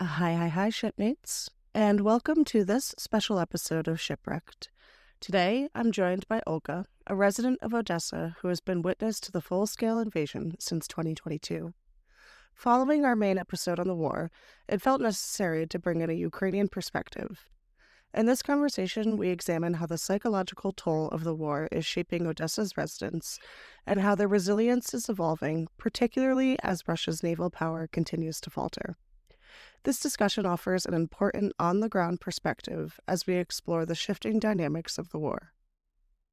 Hi, shipmates, and welcome to this special episode of Shipwrecked. Today, I'm joined by Olga, a resident of Odessa who has been witness to the full-scale invasion since 2022. Following our main episode on the war, it felt necessary to bring in a Ukrainian perspective. In this conversation, we examine how the psychological toll of the war is shaping Odessa's residents and how their resilience is evolving, particularly as Russia's naval power continues to falter. This discussion offers an important on-the-ground perspective as we explore the shifting dynamics of the war.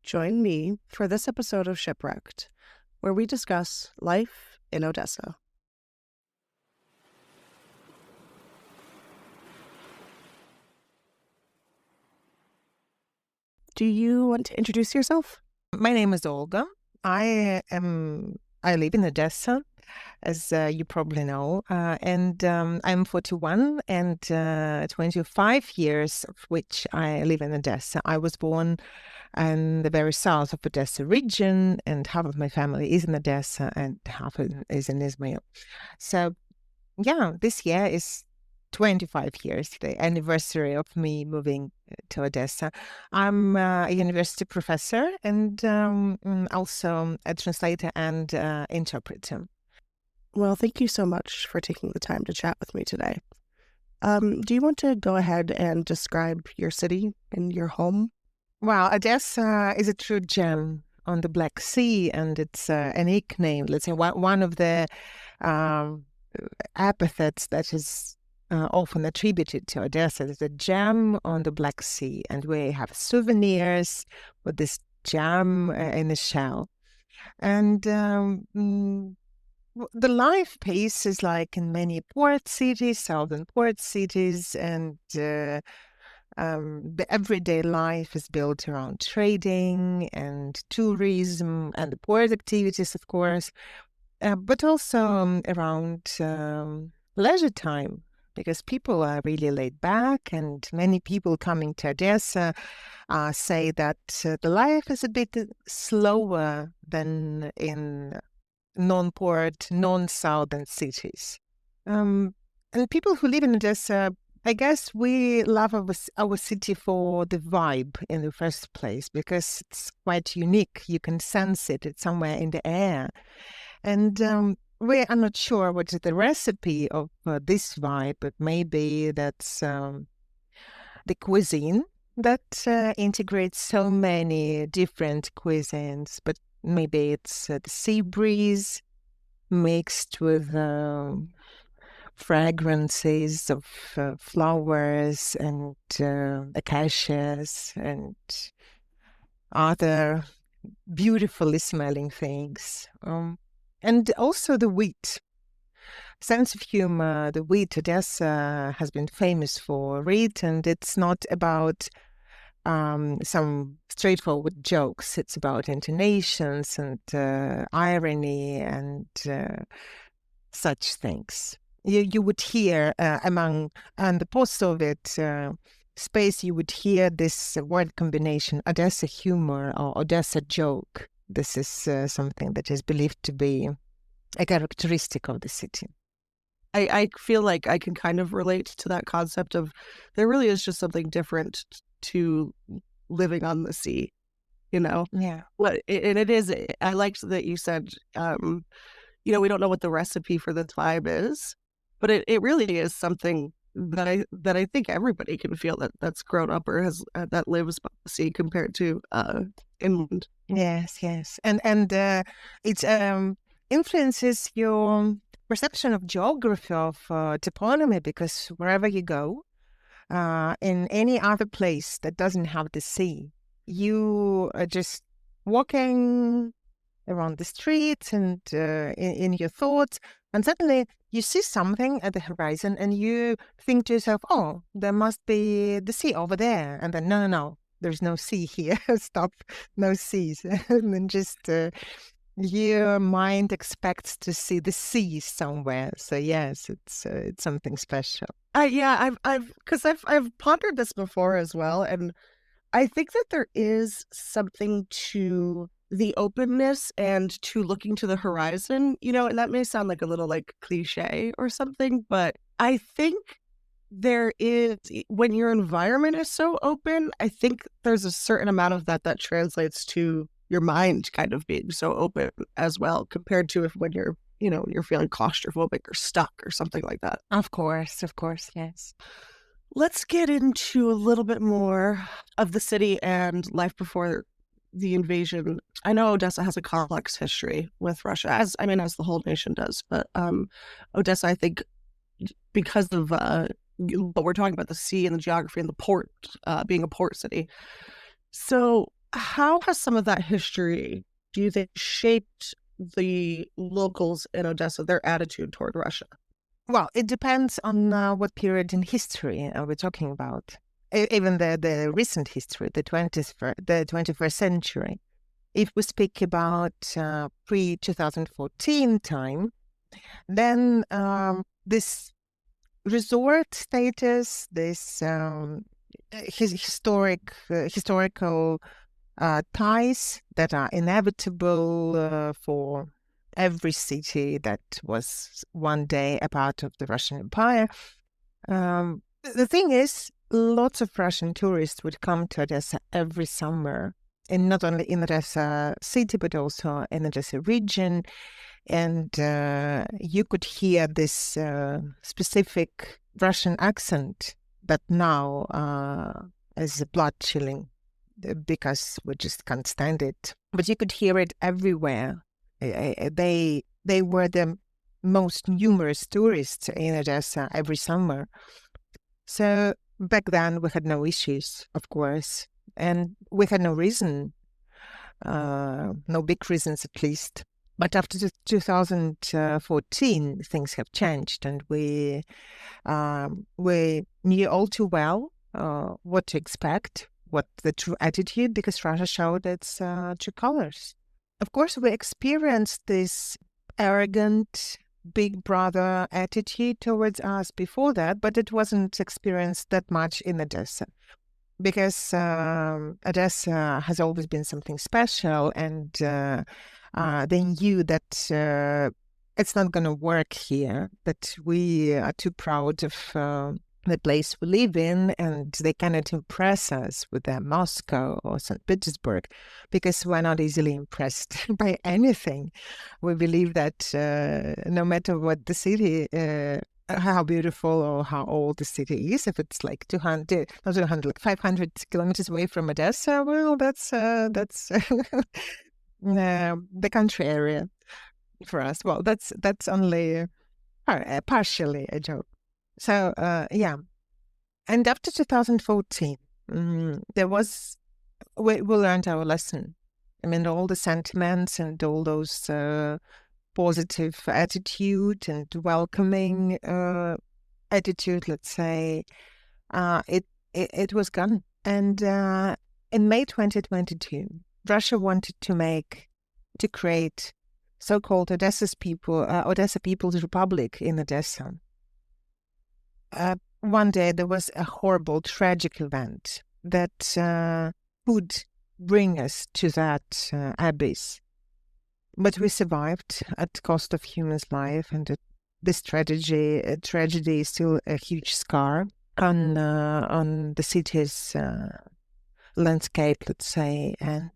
Join me for this episode of Shipwrecked, where we discuss life in Odessa. Do you want to introduce yourself? My name is Olga. I live in Odessa, as you probably know, and I'm 41 and 25 years of which I live in Odessa. I was born in the very south of Odessa region, and half of my family is in Odessa and half is in Izmail. So, yeah, this year is 25 years, the anniversary of me moving to Odessa. I'm a university professor and also a translator and interpreter. Well, thank you so much for taking the time to chat with me today. Do you want to go ahead and describe your city and your home? Well, Odessa is a true gem on the Black Sea, and it's a nickname, let's say one of the epithets that is often attributed to Odessa is a gem on the Black Sea, and we have souvenirs with this gem in a shell. And the life pace is like in many port cities, southern port cities, and the everyday life is built around trading and tourism and the port activities, of course, but also around leisure time, because people are really laid back, and many people coming to Odessa say that the life is a bit slower than in non-port, non-southern cities. And people who live in Odessa, I guess we love our city for the vibe in the first place, because it's quite unique. You can sense it. It's somewhere in the air. And we are not sure what is the recipe of this vibe, but maybe that's the cuisine that integrates so many different cuisines. But maybe it's the sea breeze mixed with fragrances of flowers and acacias and other beautifully smelling things. And also the wheat. Sense of humor. The wheat, Odessa has been famous for it, and it's not about some straightforward jokes. It's about intonations and irony and such things. You would hear among the post-Soviet space, you would hear this word combination, Odessa humor or Odessa joke. This is something that is believed to be a characteristic of the city. I feel like I can kind of relate to that concept of there really is just something different to living on the sea, you know? Yeah. And it is, I liked that you said, we don't know what the recipe for the vibe is, but it really is something that I think everybody can feel that's grown up or has that lives by the sea compared to inland. Yes. And it influences your perception of geography, of toponymy, because wherever you go, in any other place that doesn't have the sea, you are just walking around the streets and in your thoughts, and suddenly you see something at the horizon and you think to yourself, oh, there must be the sea over there. And then, no, there's no sea here. Stop, no seas. And then just your mind expects to see the sea somewhere. So yes, it's something special. I've pondered this before as well, and I think that there is something to the openness and to looking to the horizon, and that may sound like a little like cliche or something, but I think there is, when your environment is so open, I think there's a certain amount of that translates to your mind kind of being so open as well, compared to if when you're, you're feeling claustrophobic or stuck or something like that. Of course, yes. Let's get into a little bit more of the city and life before the invasion. I know Odessa has a complex history with Russia, as the whole nation does. But Odessa, I think, because of what we're talking about, the sea and the geography and the port, being a port city. So how has some of that history, do you think, shaped the locals in Odessa, their attitude toward Russia? Well, it depends on what period in history we're talking about. Even the recent history, the 21st century. If we speak about pre-2014 time, then this resort status, this historical ties that are inevitable for every city that was one day a part of the Russian Empire. The thing is, lots of Russian tourists would come to Odessa every summer, and not only in Odessa city, but also in Odessa region. And you could hear this specific Russian accent that now is blood chilling because we just can't stand it. But you could hear it everywhere. They were the most numerous tourists in Odessa every summer. So back then we had no issues, of course, and we had no reason, no big reasons at least. But after 2014, things have changed, and we knew all too well what to expect, what the true attitude, because Russia showed its true colors. Of course, we experienced this arrogant big brother attitude towards us before that, but it wasn't experienced that much in Odessa, because Odessa has always been something special, and they knew that it's not going to work here, that we are too proud of the place we live in, and they cannot impress us with Moscow or St. Petersburg, because we're not easily impressed by anything. We believe that no matter what the city, how beautiful or how old the city is, if it's like 500 kilometers away from Odessa, well, that's the country area for us. Well, that's only partially a joke. So, yeah. And after 2014, we learned our lesson. All the sentiments and all those positive attitude and welcoming attitude, let's say, it was gone. And in May 2022, Russia wanted to create so-called Odessa People's Republic in Odessa. One day there was a horrible, tragic event that would bring us to that abyss. But we survived at the cost of humans' life, and this tragedy is still a huge scar on the city's landscape, let's say. And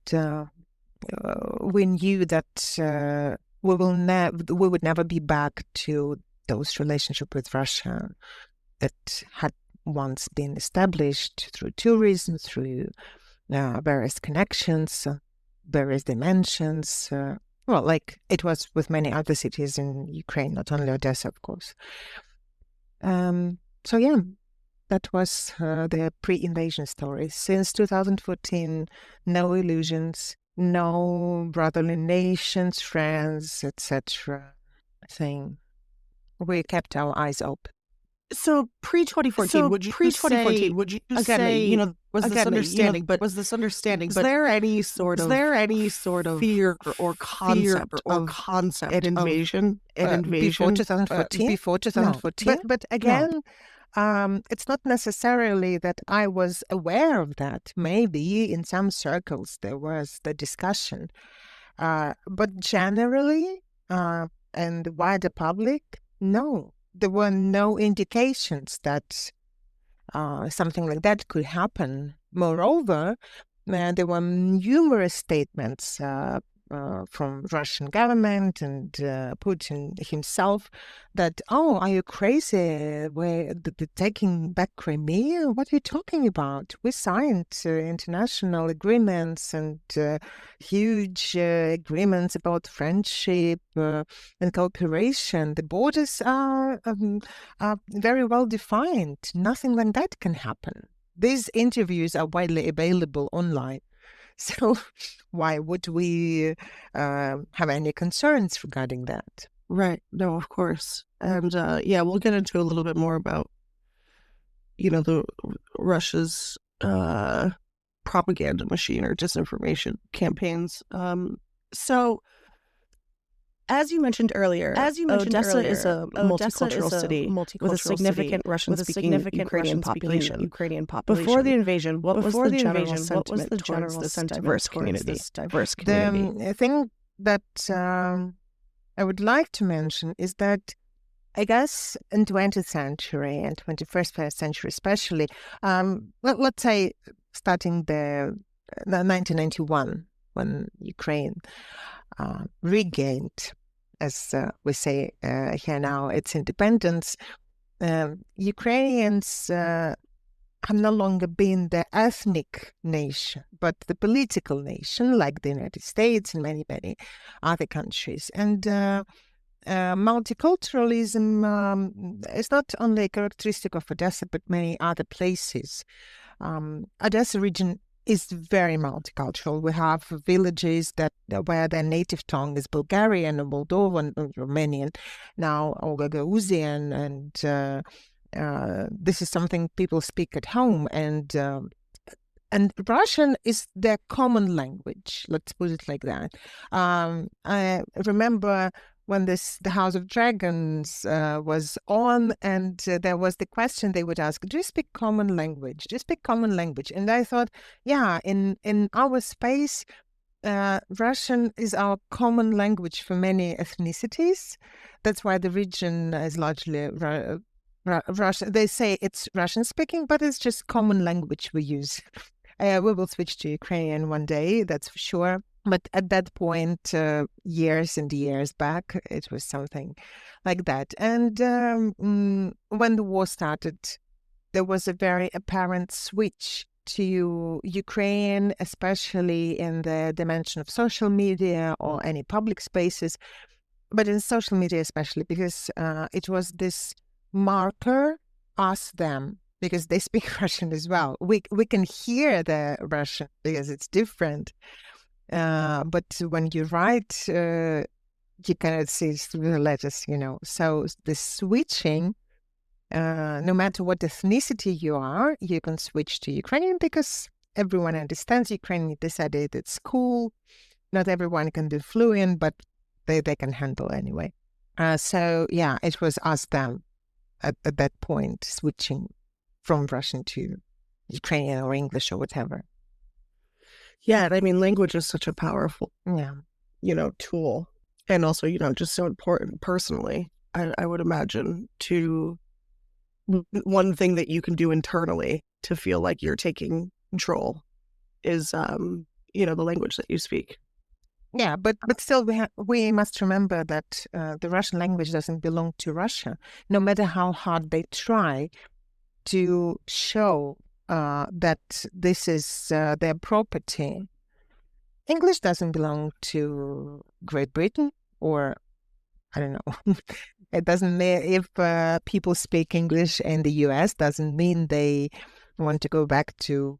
we knew that we would never be back to those relationships with Russia that had once been established through tourism, through various connections, various dimensions. Well, like it was with many other cities in Ukraine, not only Odessa, of course. So yeah, that was the pre-invasion story. Since 2014, no illusions, no brotherly nations, friends, etc. thing. We kept our eyes open. So pre-2014, would you say, was this understanding, but was there any sort of fear or concept of invasion? Before 2014? Before 2014? No. But again, it's not necessarily that I was aware of that. Maybe in some circles there was the discussion. But generally, and the wider public, no. There were no indications that something like that could happen. Moreover, there were numerous statements from Russian government and Putin himself that, oh, are you crazy? We're taking back Crimea? What are you talking about? We signed international agreements and huge agreements about friendship and cooperation. The borders are very well defined. Nothing like that can happen. These interviews are widely available online. So why would we have any concerns regarding that? Right. No, of course. And we'll get into a little bit more about, the Russia's propaganda machine or disinformation campaigns. So as you mentioned earlier, Odesa is a multicultural city with a significant Russian-speaking Ukrainian population. Before the invasion, what was the general sentiment towards this diverse community? The thing that I would like to mention is that I guess in 20th century and 21st century especially, let's say starting the 1991, when Ukraine regained, as we say here now, its independence, Ukrainians have no longer been the ethnic nation, but the political nation, like the United States and many, many other countries. And multiculturalism is not only a characteristic of Odessa, but many other places. Odessa region is very multicultural. We have villages where their native tongue is Bulgarian or Moldovan or Romanian, now or Gagauz, and this is something people speak at home, and Russian is their common language. Let's put it like that. I remember when the House of Dragons was on, and there was the question they would ask, do you speak common language? Do you speak common language? And I thought, yeah, in our space, Russian is our common language for many ethnicities. That's why the region is largely Russian. They say it's Russian speaking, but it's just common language we use. We will switch to Ukrainian one day, that's for sure. But at that point, years and years back, it was something like that. And when the war started, there was a very apparent switch to Ukraine, especially in the dimension of social media or any public spaces, but in social media especially, because it was this marker, us, them, because they speak Russian as well. We can hear the Russian because it's different. But when you write, you cannot see through the letters, So the switching, no matter what ethnicity you are, you can switch to Ukrainian because everyone understands Ukrainian. Decided it's cool. Not everyone can be fluent, but they can handle anyway. So yeah, it was us, them at that point, switching from Russian to Ukrainian or English or whatever. Yeah, I mean, language is such a powerful, tool, and also, just so important personally. I would imagine to one thing that you can do internally to feel like you're taking control is, the language that you speak. Yeah, but still, we must remember that the Russian language doesn't belong to Russia, no matter how hard they try to show that this is their property. English doesn't belong to Great Britain, or I don't know. It doesn't mean if people speak English in the US, doesn't mean they want to go back to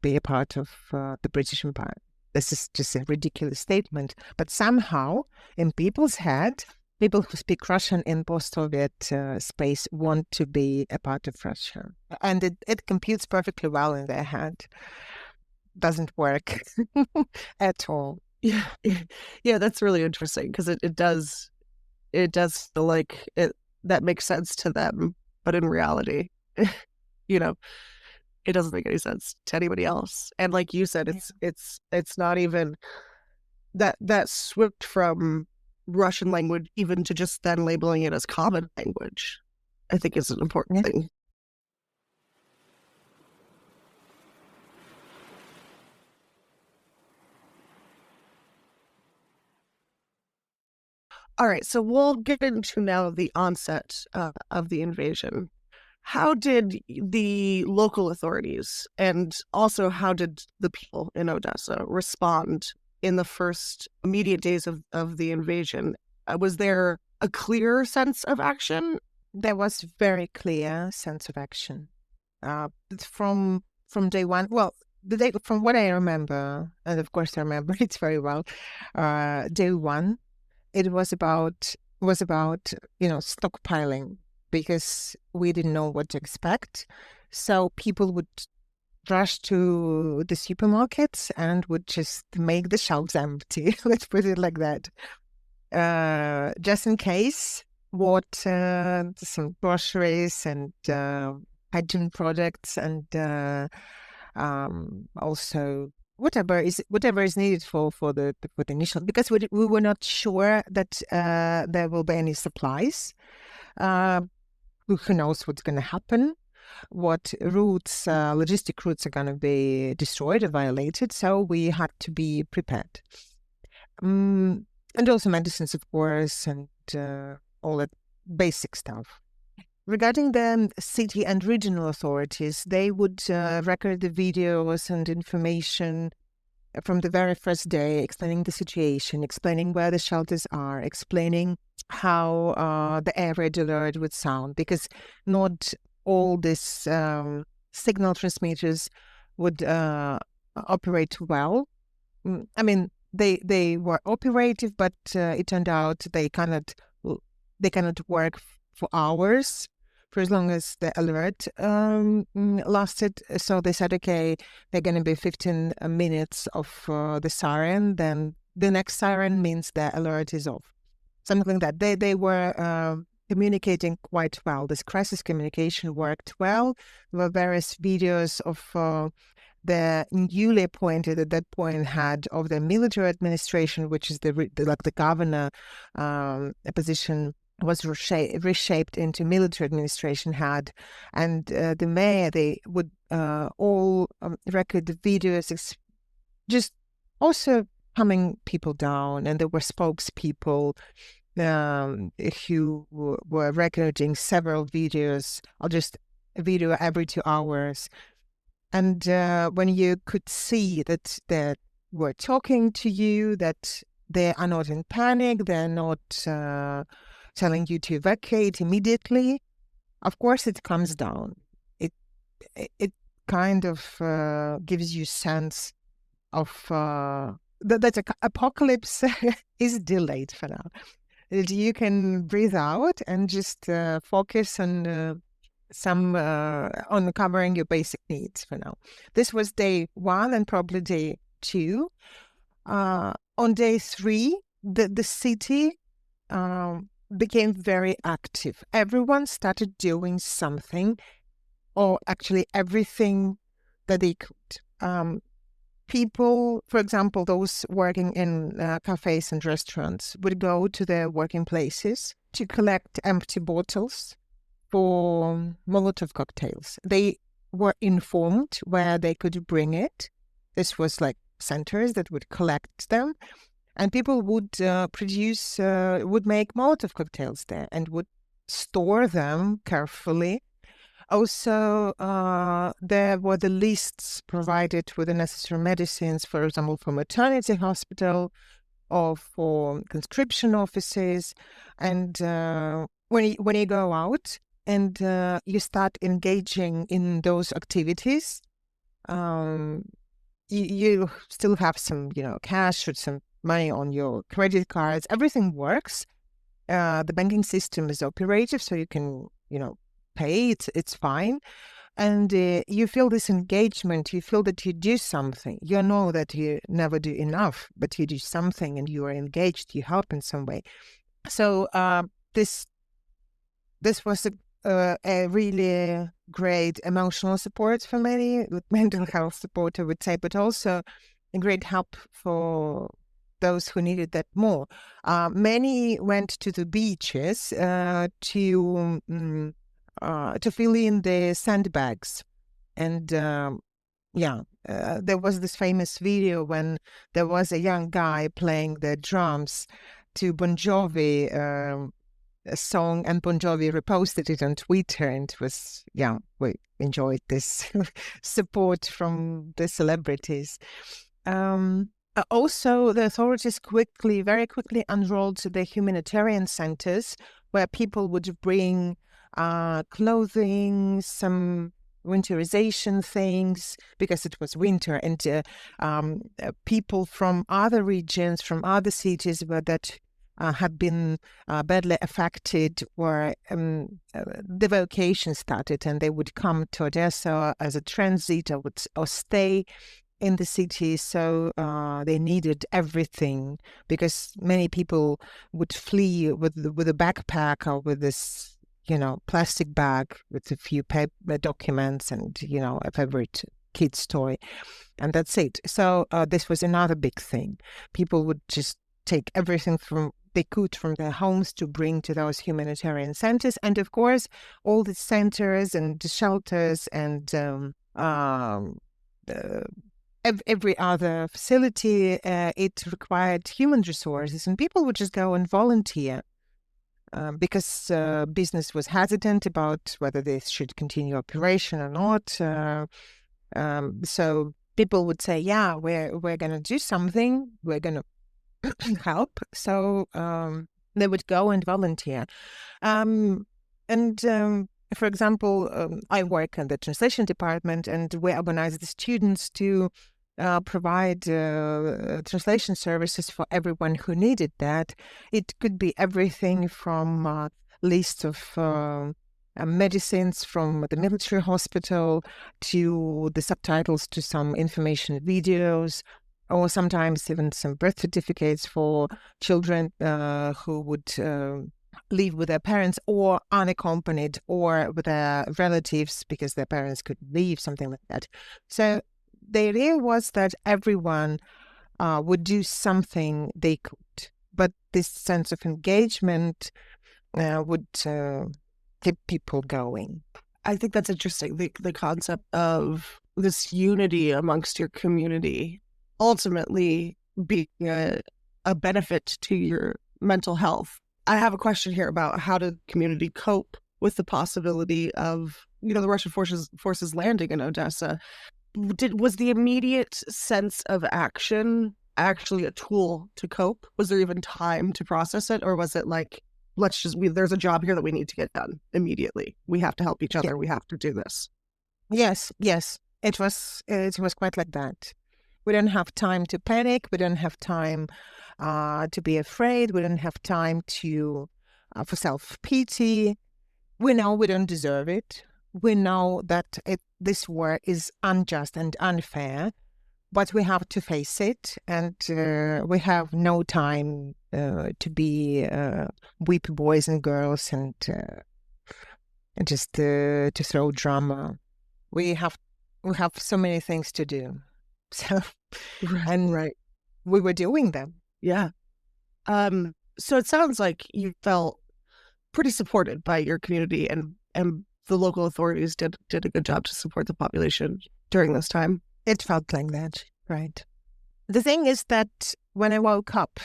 be a part of the British Empire. This is just a ridiculous statement. But somehow, in people's head, people who speak Russian in post-Soviet space want to be a part of Russia. And it computes perfectly well in their head. Doesn't work at all. Yeah, that's really interesting because it does feel like that makes sense to them, but in reality, it doesn't make any sense to anybody else. And like you said, it's not even that swift from Russian language even to just then labeling it as common language, I think is an important thing. All right, so we'll get into now the onset of the invasion. How did the local authorities and also how did the people in Odessa respond in the first immediate days of the invasion? Was there a clear sense of action? There was very clear sense of action from day one. Well, from what I remember, and of course I remember it very well. Day one, it was about stockpiling because we didn't know what to expect. So people would rush to the supermarkets and would just make the shelves empty. Let's put it like that. Just in case, water, some groceries and hygiene products, and also whatever is needed for the initial, because we were not sure that there will be any supplies. Who knows what's going to happen? What routes, logistic routes, are going to be destroyed or violated? So we had to be prepared. And also medicines, of course, and all that basic stuff. Regarding the city and regional authorities, they would record the videos and information from the very first day, explaining the situation, explaining where the shelters are, explaining how the air raid alert would sound, because not all these signal transmitters would operate well. I mean, they were operative, but it turned out they cannot work for hours, for as long as the alert lasted. So they said, okay, they're going to be 15 minutes of the siren, then the next siren means the alert is off. Something like that. They were communicating quite well. This crisis communication worked well. There were various videos of the newly appointed, at that point, head of the military administration, which is the governor position, was reshaped into military administration head, and the mayor. They would all record the videos, just also calming people down, and there were spokespeople who were recording several videos, or just a video every 2 hours. And when you could see that they were talking to you, that they are not in panic, they're not telling you to evacuate immediately, of course it comes down. It kind of gives you sense of that apocalypse is delayed for now. That you can breathe out and just focus on on covering your basic needs for now. This was day one and probably day two. On day three, the city became very active. Everyone started doing something, or actually everything that they could. People, for example, those working in cafes and restaurants, would go to their working places to collect empty bottles for Molotov cocktails. They were informed where they could bring it. This was like centers that would collect them, and people would would make Molotov cocktails there and would store them carefully. Also, there were the lists provided with the necessary medicines, for example, for maternity hospital or for conscription offices. And when you go out and you start engaging in those activities, you still have some, cash or some money on your credit cards. Everything works. The banking system is operative, so you can, pay. It's fine. And you feel this engagement. You feel that you do something. You know that you never do enough, but you do something and you are engaged. You help in some way. So this was a really great emotional support for many, with mental health support, I would say, but also a great help for those who needed that more. Many went to the beaches to fill in the sandbags. And there was this famous video when there was a young guy playing the drums to Bon Jovi a song, and Bon Jovi reposted it on Twitter, and it was, we enjoyed this support from the celebrities. Also, the authorities very quickly unrolled the humanitarian centers where people would bring clothing, some winterization things, because it was winter, and people from other regions, from other cities that had been badly affected, or the vacation started, and they would come to Odessa as a transit or stay in the city. So they needed everything, because many people would flee with a backpack or with this, plastic bag with a few documents and, a favorite kid's toy. And that's it. So this was another big thing. People would just take everything they could from their homes to bring to those humanitarian centers. And of course, all the centers and the shelters and every other facility, it required human resources, and people would just go and volunteer because business was hesitant about whether they should continue operation or not. So people would say, "Yeah, we're going to do something. We're going to help." So they would go and volunteer. For example, I work in the translation department, and we organize the students to provide translation services for everyone who needed that. It could be everything from lists of medicines from the military hospital to the subtitles to some information videos, or sometimes even some birth certificates for children who would live with their parents or unaccompanied, or with their relatives because their parents could leave, something like that. So the idea was that everyone would do something they could, but this sense of engagement would keep people going. I think that's interesting, the concept of this unity amongst your community ultimately being a benefit to your mental health. I have a question here about how did community cope with the possibility of, the Russian forces landing in Odessa. Was the immediate sense of action actually a tool to cope? Was there even time to process it, or was it like, there's a job here that we need to get done immediately. We have to help each other. We have to do this. Yes. It was quite like that. We don't have time to panic. We don't have time to be afraid. We don't have time for self-pity. We know we don't deserve it. We know that this war is unjust and unfair, but we have to face it, and we have no time to be weep boys and girls and just to throw drama. We have so many things to do. So, Right. We were doing them. Yeah. So it sounds like you felt pretty supported by your community, and the local authorities did a good job to support the population during this time. It felt like that, right? The thing is that when I woke up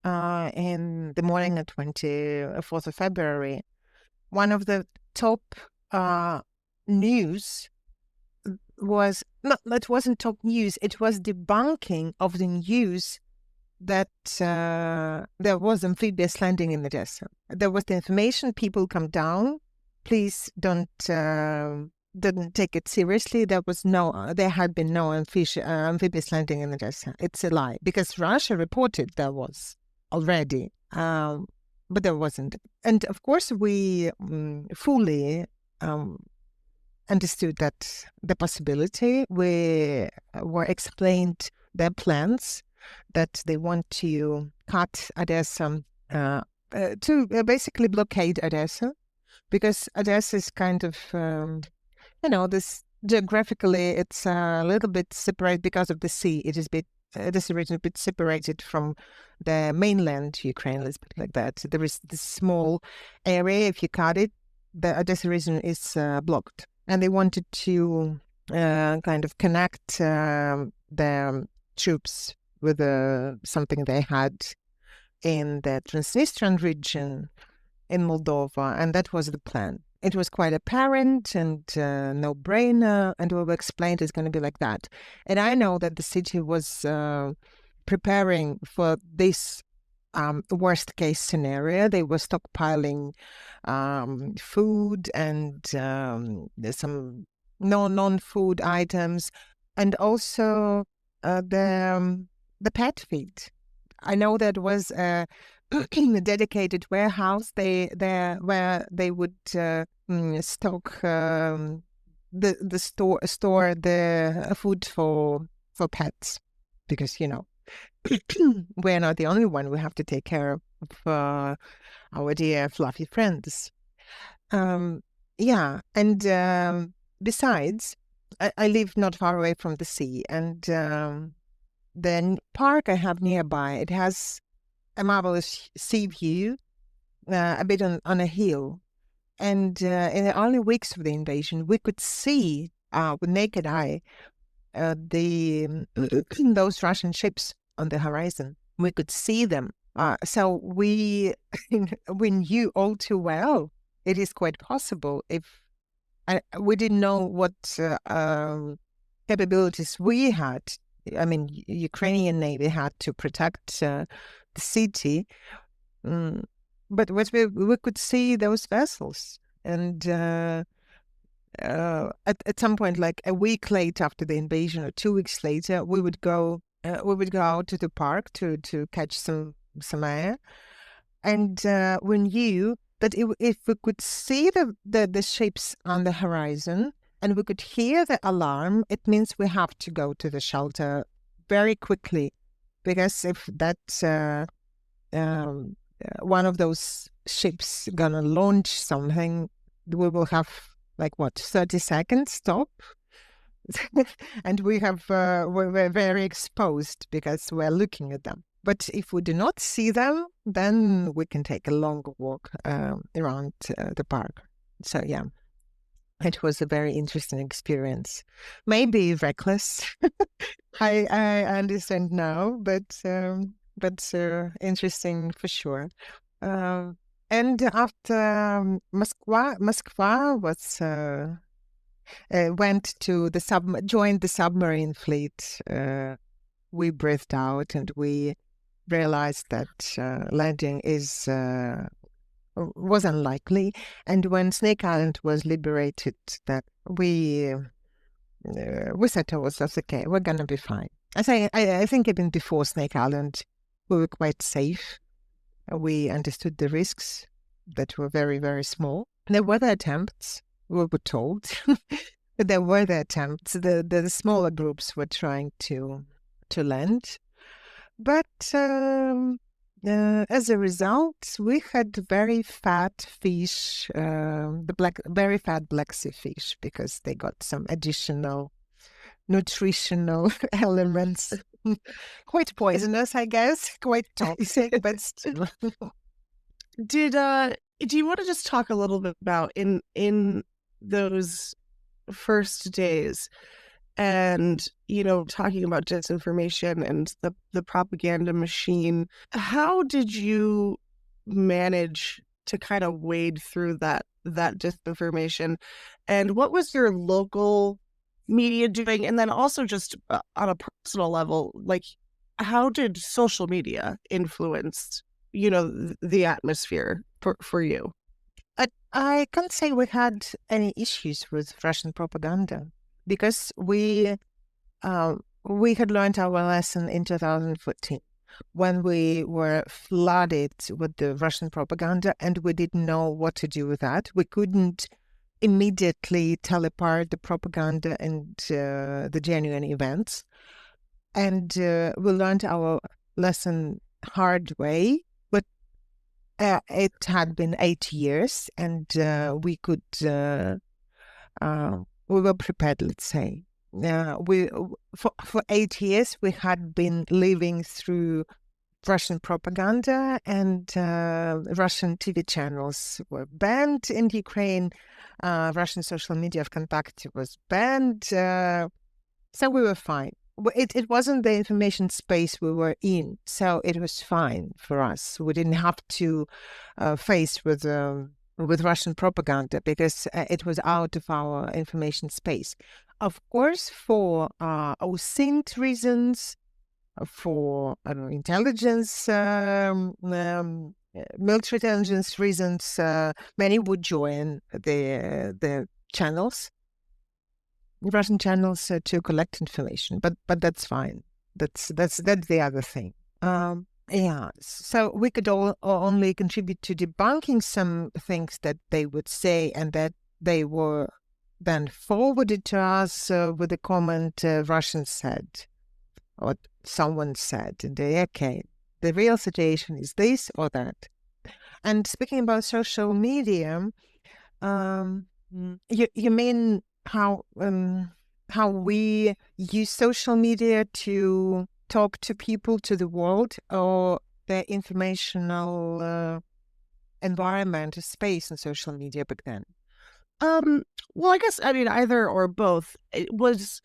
in the morning of 24th of February, one of the top news was, that wasn't top news, it was debunking of the news that there was amphibious landing in Odessa. There was the information, people come down, please don't take it seriously. There had been no amphibious landing in Odessa. It's a lie, because Russia reported there was already, but there wasn't. And of course, we fully understood that the possibility. We were explained their plans, that they want to cut Odessa, to basically blockade Odessa, because Odessa is kind of, this geographically, it's a little bit separated because of the sea. It is this region a bit separated from the mainland Ukraine, let's put it like that. There is this small area. If you cut it, the Odessa region is blocked. And they wanted to kind of connect the troops with something they had in the Transnistrian region in Moldova, and that was the plan. It was quite apparent and no-brainer, and we were explained it's going to be like that. And I know that the city was preparing for this worst-case scenario. They were stockpiling food and some non-food items, and also the pet feed. I know that was a dedicated warehouse where they would stock store the food for pets, because we're not the only one. We have to take care of our dear fluffy friends. And besides, I live not far away from the sea, and the park I have nearby, it has a marvelous sea view, a bit on a hill. And in the early weeks of the invasion, we could see with naked eye those Russian ships on the horizon. We could see them. So we knew all too well it is quite possible, if we didn't know what capabilities we had. I mean, Ukrainian Navy had to protect the city, but we could see those vessels. And at some point, like a week later after the invasion, or 2 weeks later, we would go out to the park to catch some air, and we knew that if we could see the ships on the horizon and we could hear the alarm, it means we have to go to the shelter very quickly, because if that's one of those ships gonna launch something, we will have 30 seconds stop. And we're very exposed because we're looking at them. But if we do not see them, then we can take a longer walk around the park. So yeah, it was a very interesting experience. Maybe reckless. I understand now, but interesting for sure. And after Moskva was went to joined the submarine fleet. We breathed out and we realized that landing was unlikely. And when Snake Island was liberated, that we said to ourselves, okay, we're gonna be fine. I think even before Snake Island, we were quite safe. We understood the risks that were very, very small. There were the attempts, we were told. But there were the attempts. The smaller groups were trying to land. But as a result, we had very fat fish, very fat Black Sea fish, because they got some additional nutritional elements. Quite poisonous, I guess. Quite toxic, but still. Do you want to just talk a little bit about in those first days, and talking about disinformation and the propaganda machine? How did you manage to kind of wade through that disinformation, and what was your local media doing? And then also just on a personal level, how did social media influence the atmosphere for you? I can't say we had any issues with Russian propaganda, because we had learned our lesson in 2014 when we were flooded with the Russian propaganda, and we didn't know what to do with that. We couldn't immediately tell apart the propaganda and the genuine events. And we learned our lesson hard way. But it had been 8 years, and we were prepared, let's say. For 8 years, we had been living through Russian propaganda, and Russian TV channels were banned in Ukraine. Russian social media of contact was banned. So we were fine. it wasn't the information space we were in, so it was fine for us. We didn't have to face with Russian propaganda because it was out of our information space. Of course, for OSINT reasons, for intelligence, military intelligence reasons, many would join the channels, Russian channels, to collect information. But that's fine. That's the other thing. Yeah, so we could only contribute to debunking some things that they would say, and that they were then forwarded to us with a comment Russians said, or someone said, and okay, the real situation is this or that. And speaking about social media, you mean how we use social media to talk to people, to the world, or the informational environment, space in social media back then? Well, I guess, I mean, either or both. It was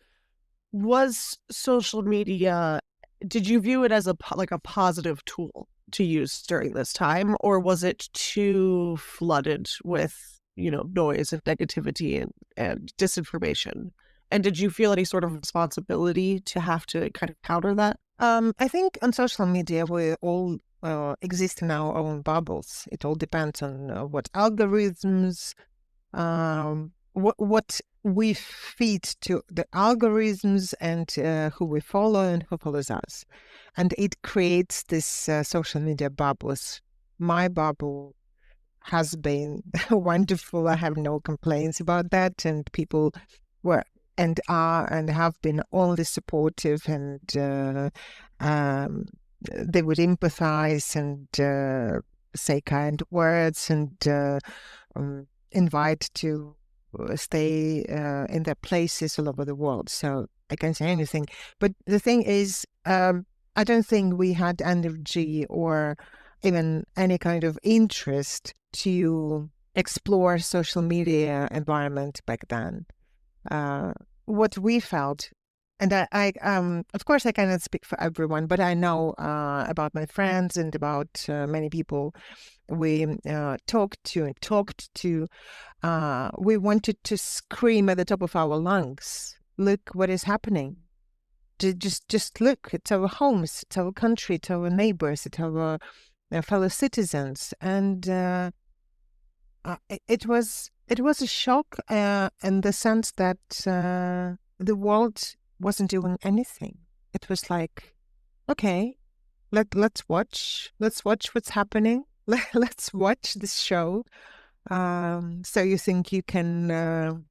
social media, did you view it as a positive tool to use during this time, or was it too flooded with, noise and negativity and disinformation? And did you feel any sort of responsibility to have to kind of counter that? I think on social media, we all exist in our own bubbles. It all depends on what algorithms, what we feed to the algorithms, and who we follow and who follows us. And it creates this social media bubbles. My bubble has been wonderful. I have no complaints about that. And people were and are and have been only supportive, and they would empathize and say kind words, and invite to stay in their places all over the world. So I can't say anything. But the thing is, I don't think we had energy or even any kind of interest to explore social media environment back then. What we felt, and I of course I cannot speak for everyone, but I know about my friends and about many people we talked to. We wanted to scream at the top of our lungs, look what is happening. Just look, it's our homes, it's our country, it's our neighbors, it's our fellow citizens. And it was a shock in the sense that the world wasn't doing anything. It was like, okay, let's watch what's happening. Let's watch this show. So you think you can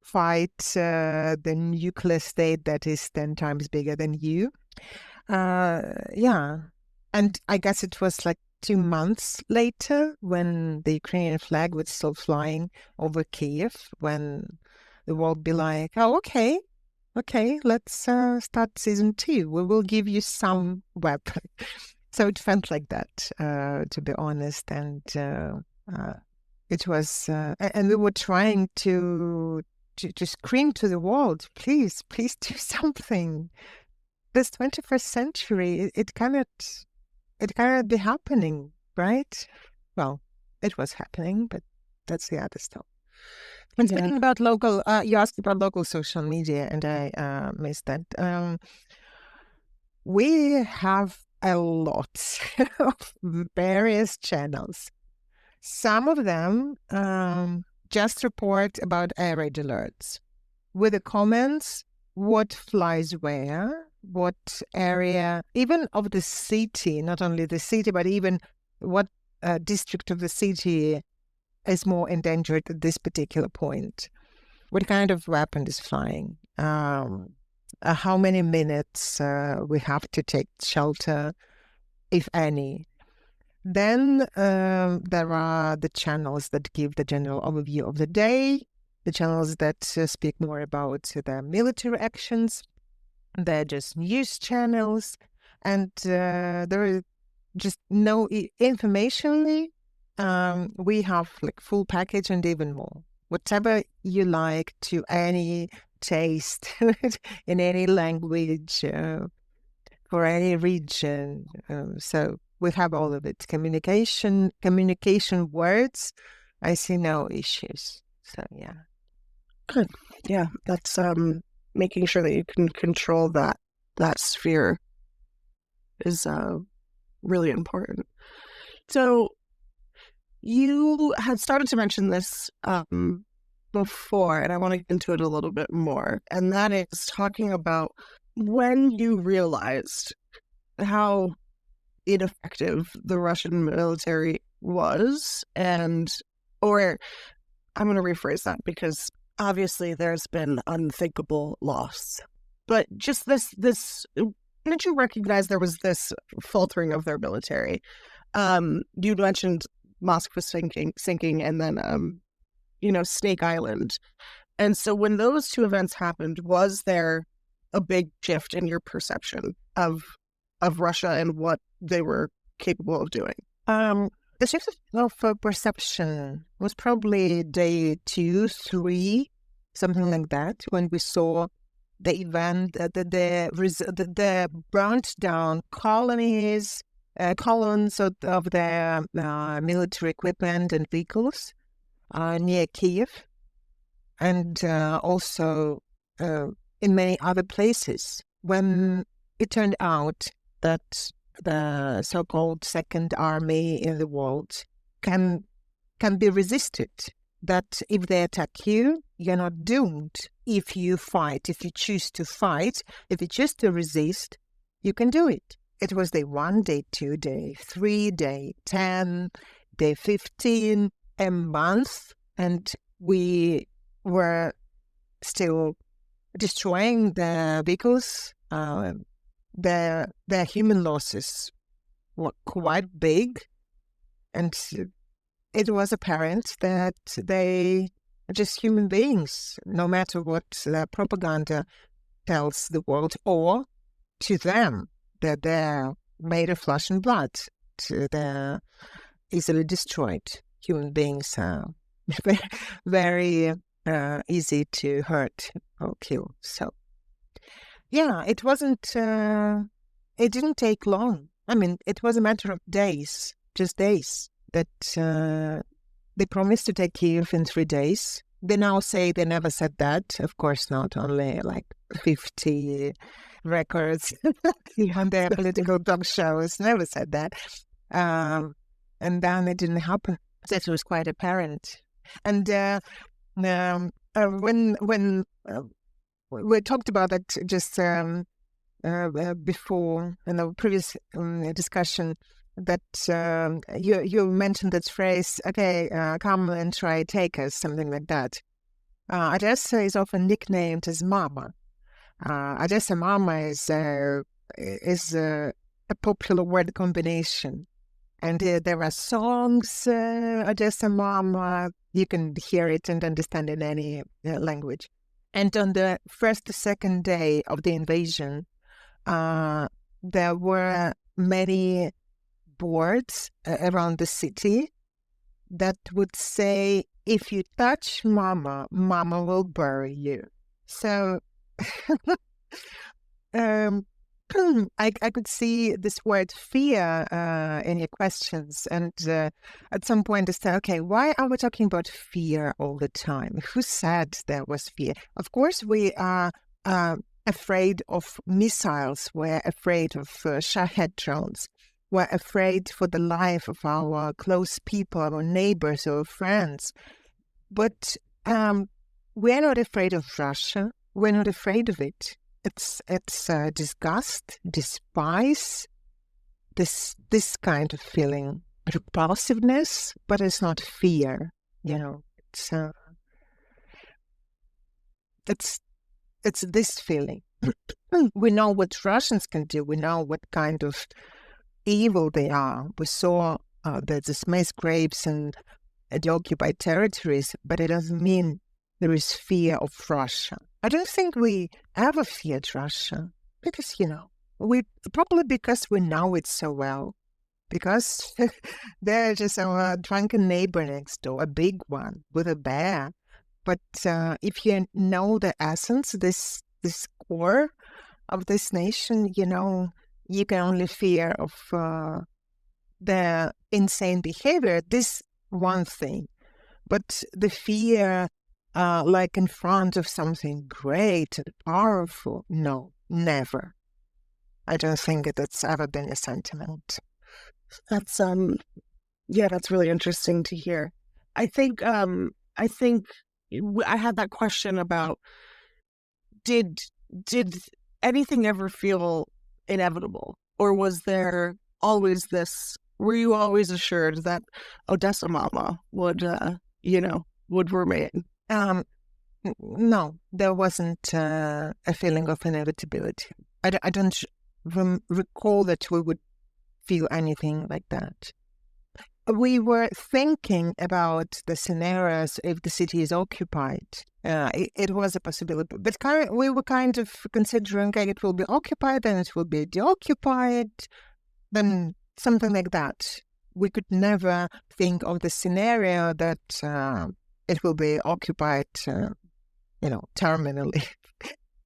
fight the nuclear state that is 10 times bigger than you? Yeah. And I guess it was like 2 months later, when the Ukrainian flag was still flying over Kiev, when the world be like, oh, okay, let's start season 2. We will give you some weapon. So it felt like that, to be honest. And it was, and we were trying to scream to the world, please do something. This 21st century, it cannot be happening, right? Well, it was happening, but that's the other stuff. And speaking about local, you asked about local social media, and I missed that. We have a lot of various channels. Some of them just report about air raid alerts with the comments, what flies where, what area, even of the city, not only the city, but even what district of the city is more endangered at this particular point. What kind of weapon is flying? How many minutes we have to take shelter, if any. Then there are the channels that give the general overview of the day, the channels that speak more about the military actions. They're just news channels, and there is just no informationally. We have like full package and even more. Whatever you like, to any taste in any language, for any region. So we have all of it. Communication words, I see no issues. So, yeah. Good. Yeah, that's making sure that you can control that sphere is really important. So you had started to mention this before, and I want to get into it a little bit more, and that is talking about when you realized how ineffective the Russian military was, or I'm going to rephrase that because obviously there's been unthinkable loss, but just this, did you recognize there was this faltering of their military? You mentioned Moscow sinking, and then, Snake Island. And so when those two events happened, was there a big shift in your perception of Russia and what they were capable of doing? The shift of perception was probably day 2, 3, something like that, when we saw the event, the burnt down colonies, columns of their military equipment and vehicles near Kiev, and also in many other places, when it turned out that the so-called Second Army in the world can be resisted. That if they attack you, you're not doomed. If you fight, if you choose to fight, if you choose to resist, you can do it. It was day 1, day 2, day 3, day 10, day 15, a month, and we were still destroying the vehicles. Their human losses were quite big, and it was apparent that they are just human beings, no matter what the propaganda tells the world, or to them that they're made of flesh and blood. They're easily destroyed. Human beings are very easy to hurt or kill. So, yeah, it didn't take long. I mean, it was a matter of days, just days, that they promised to take Kiev in 3 days. They now say they never said that. Of course not, only like 50 records on their political talk shows never said that. And then it didn't happen. That was quite apparent. And when we talked about that just before in the previous discussion, that you mentioned that phrase, okay, come and try take us, something like that. Odesa is often nicknamed as Mama. Odesa Mama is a popular word combination. And there are songs, Odesa Mama, you can hear it and understand in any language. And on the first, second day of the invasion, there were many boards around the city that would say, if you touch Mama, Mama will bury you. So I could see this word fear in your questions. And at some point I said, okay, why are we talking about fear all the time? Who said there was fear? Of course, we are afraid of missiles. We're afraid of Shahed drones. We're afraid for the life of our close people, our neighbors, our friends. But we're not afraid of Russia. We're not afraid of it. It's disgust, despise, this kind of feeling, repulsiveness, but it's not fear. It's this feeling. We know what Russians can do. We know what kind of evil they are. We saw the mass graves and the occupied territories, but it doesn't mean there is fear of Russia. I don't think we ever feared Russia because, probably because we know it so well, because they're just our drunken neighbor next door, a big one with a bear. But if you know the essence, this core of this nation, you can only fear of the insane behavior. This one thing, but the fear, like in front of something great and powerful, no, never. I don't think that's ever been a sentiment. That's that's really interesting to hear. I think I had that question about did anything ever feel inevitable, or was there always this? Were you always assured that Odessa Mama would remain? No, there wasn't a feeling of inevitability. I don't recall that we would feel anything like that. We were thinking about the scenarios if the city is occupied. It was a possibility, but we were kind of considering, okay, it will be occupied, then it will be deoccupied, then something like that. We could never think of the scenario that it will be occupied, terminally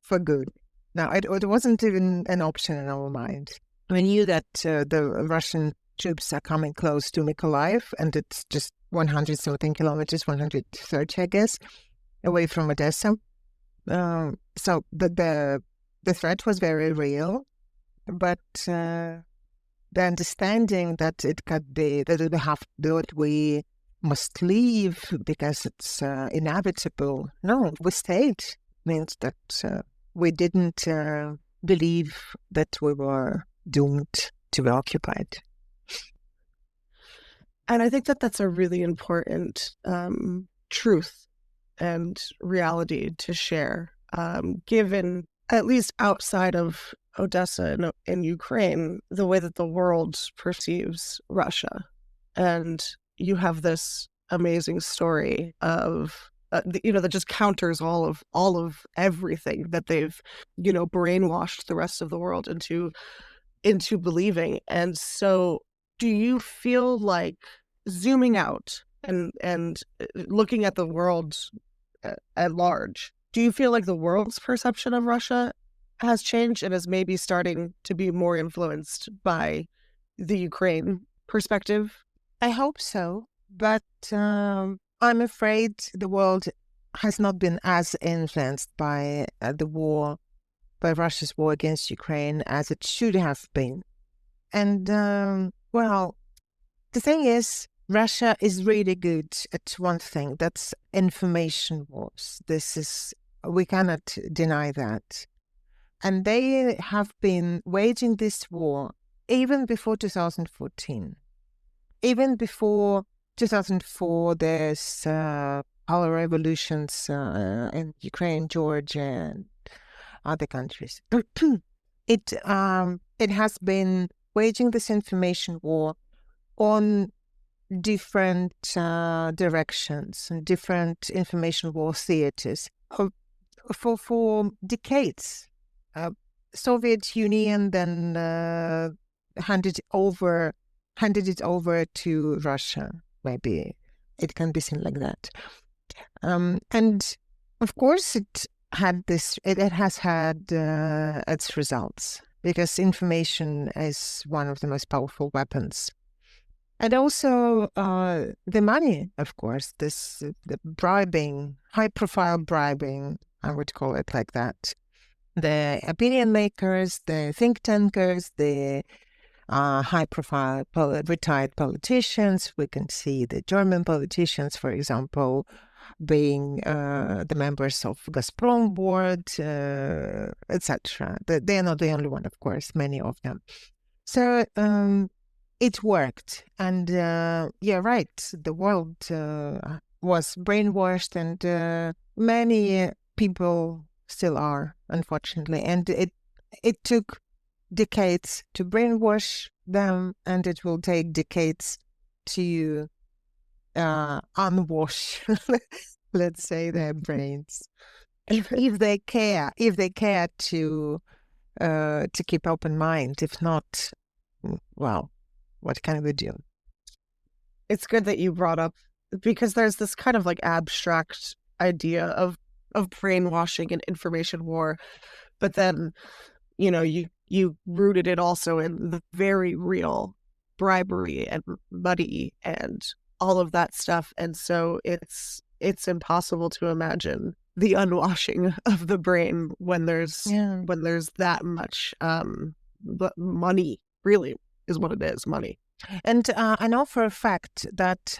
for good. Now, it wasn't even an option in our mind. We knew that the Russian troops are coming close to Mykolaiv, and it's just 100-something kilometers, 130, I guess, away from Odessa. So the threat was very real, but the understanding that it could be that we must leave because it's inevitable. No, we stayed. Means that we didn't believe that we were doomed to be occupied. And I think that that's a really important truth and reality to share, given, at least outside of Odessa in Ukraine, the way that the world perceives Russia. And you have this amazing story of, that just counters all of everything that they've, brainwashed the rest of the world into believing. And so do you feel like, zooming out and looking at the world at large, do you feel like the world's perception of Russia has changed and is maybe starting to be more influenced by the Ukraine perspective? I hope so, but I'm afraid the world has not been as influenced by by Russia's war against Ukraine as it should have been. And, the thing is, Russia is really good at one thing, that's information wars. We cannot deny that. And they have been waging this war even before 2014. Even before 2004, there's power revolutions in Ukraine, Georgia, and other countries. It has been waging this information war on different directions and different information war theaters for decades. Soviet Union then handed it over to Russia. Maybe it can be seen like that. And of course, it has had its results, because information is one of the most powerful weapons. And also the money, of course, the bribing, high-profile bribing, I would call it like that. The opinion makers, the think tankers, the high-profile retired politicians. We can see the German politicians, for example, being the members of Gazprom board, etc. They are not the only one, of course, many of them. So it worked. And right, the world was brainwashed, and many people still are, unfortunately. And it took decades to brainwash them, and it will take decades to unwash, let's say, their brains, if they care to keep open mind. If not, well, what can we do? It's good that you brought up, because there's this kind of like abstract idea of brainwashing and information war, but then, you know, you rooted it also in the very real bribery and money and all of that stuff. And so it's impossible to imagine the unwashing of the brain when there's Yeah. that much money, really is what it is, money. And I know for a fact that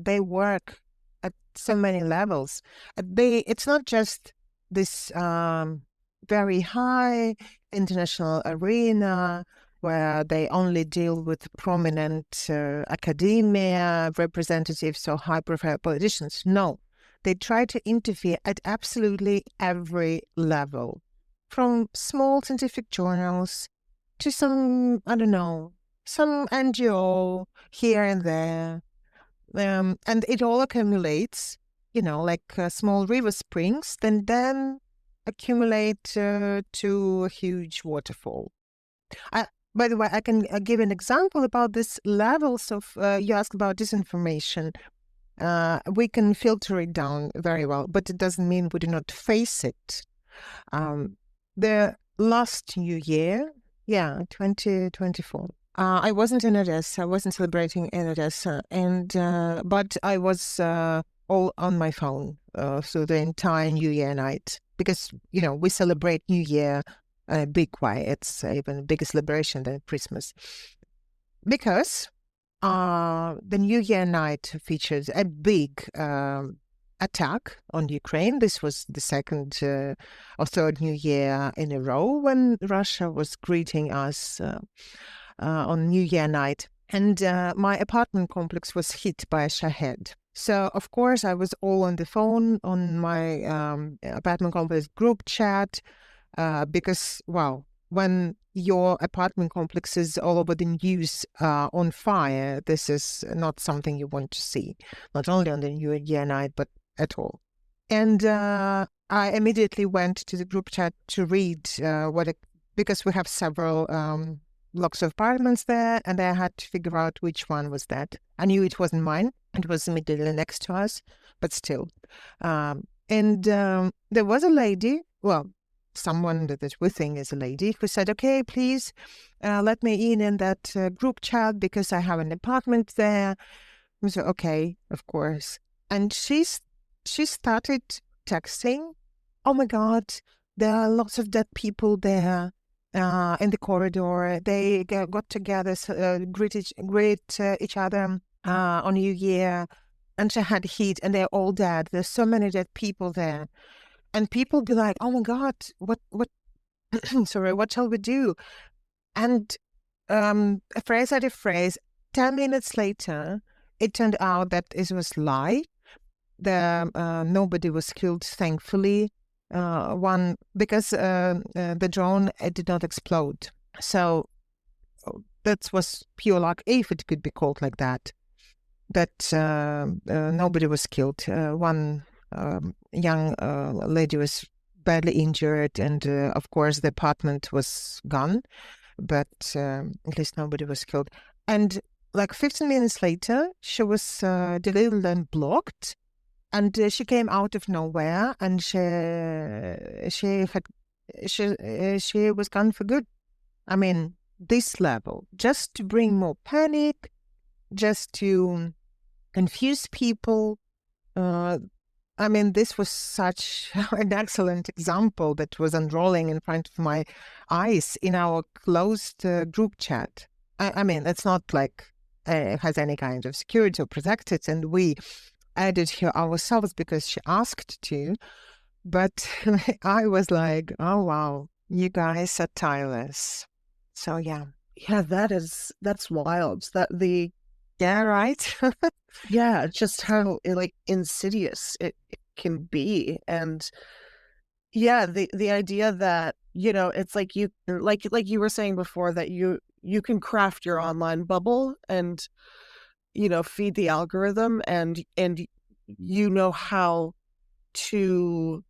they work at so many levels. It's not just this very high international arena where they only deal with prominent academia representatives or high-profile politicians. No, they try to interfere at absolutely every level, from small scientific journals to some, I don't know, some NGO here and there. And it all accumulates, like small river springs, then accumulate to a huge waterfall. By the way, I can give an example about this levels of, you asked about disinformation. We can filter it down very well, but it doesn't mean we do not face it. The last New Year, 2024, I wasn't in Odesa. I wasn't celebrating in Odesa, but I was all on my phone through the entire New Year night because we celebrate New Year a big way. It's even a bigger celebration than Christmas because the New Year night featured a big attack on Ukraine. This was the second or third New Year in a row when Russia was greeting us on New Year night. And my apartment complex was hit by a shahed. So, of course, I was all on the phone on my apartment complex group chat because, wow, when your apartment complex is all over the news on fire, this is not something you want to see, not only on the New Year night, but at all. And I immediately went to the group chat to read because we have several blocks of apartments there, and I had to figure out which one was that. I knew it wasn't mine. It was immediately next to us, but still. And there was a lady, well, someone that we think is a lady, who said, okay, please let me in that group chat because I have an apartment there. We said, okay, of course. And she started texting, oh my God, there are lots of dead people there in the corridor. They got together, greet each other on New Year, and she had heat, and they're all dead. There's so many dead people there. And people be like, oh my God, what, sorry, what shall we do? And a phrase at a phrase, 10 minutes later, it turned out that it was lie. Nobody was killed, thankfully. Because the drone did not explode. So that was pure luck, if it could be called like that. That nobody was killed. One young lady was badly injured, and of course the apartment was gone, but at least nobody was killed. And like 15 minutes later, she was deleted and blocked. And she came out of nowhere, and she was gone for good. I mean, this level, just to bring more panic, just to confuse people. I mean, this was such an excellent example that was unrolling in front of my eyes in our closed group chat. I mean, it's not like it has any kind of security or protected, and we added here ourselves because she asked to, but I was like, oh wow, you guys are tireless. So yeah, that's wild. Yeah, right. Yeah, just how insidious it can be. And yeah, the idea that, it's like you were saying before, that you can craft your online bubble and feed the algorithm, and how to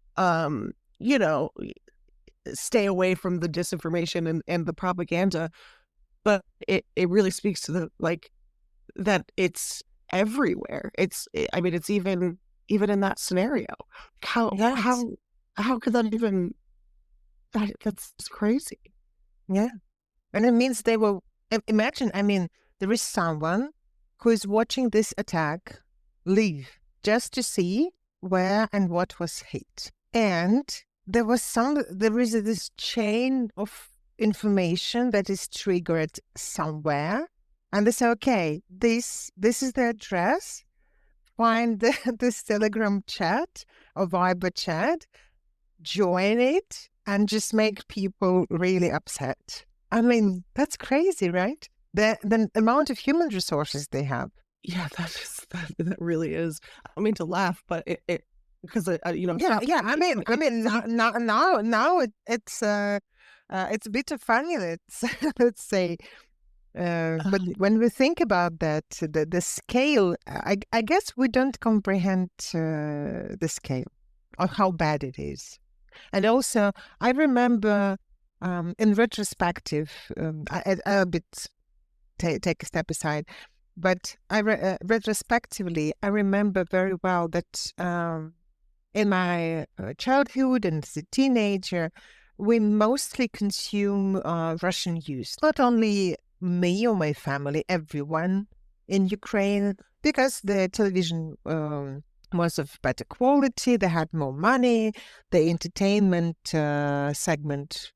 stay away from the disinformation and the propaganda. But it really speaks to that it's everywhere. It's even even in that scenario. How Yes. how how could that even that's crazy. Yeah. And it means they will imagine, I mean, there is someone who is watching this attack live just to see where and what was hit. And there is this chain of information that is triggered somewhere. And they say, okay, this is the address. Find this Telegram chat or Viber chat, join it, and just make people really upset. I mean, that's crazy, right? The amount of human resources they have. Yeah, that really is. I don't mean to laugh, but it because Yeah. Now it's a bit of funny. Let's say. But when we think about that, the scale, I guess we don't comprehend the scale of how bad it is. And also, I remember in retrospective, I'll a bit take a step aside, but retrospectively, I remember very well that in my childhood and as a teenager, we mostly consume Russian news. Not only me or my family, everyone in Ukraine, because the television was of better quality, they had more money, the entertainment segment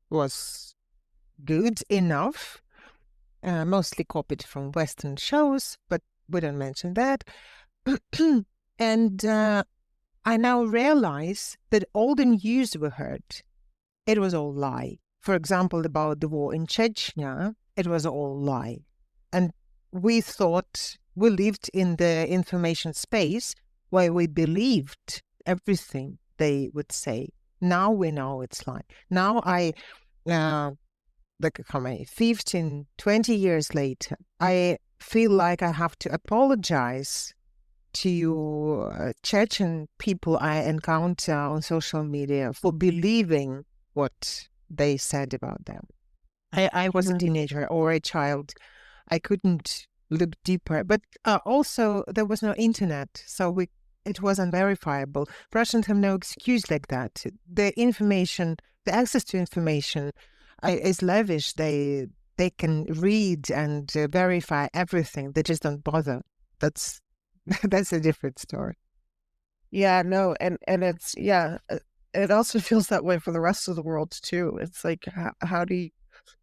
was good enough, mostly copied from Western shows, but we don't mention that. And I now realize that all the news we heard, it was all lie. For example, about the war in Chechnya, it was all lie. And we thought we lived in the information space where we believed everything they would say. Now we know it's lie. Now like how many, 15, 20 years later, I feel like I have to apologize to Chechen people I encounter on social media for believing what they said about them. I was a teenager or a child. I couldn't look deeper. But also, there was no internet, so it was unverifiable. Russians have no excuse like that. The access to information is lavish. They can read and verify everything. They just don't bother. That's a different story. Yeah, no, and it's it also feels that way for the rest of the world too. It's like how do you,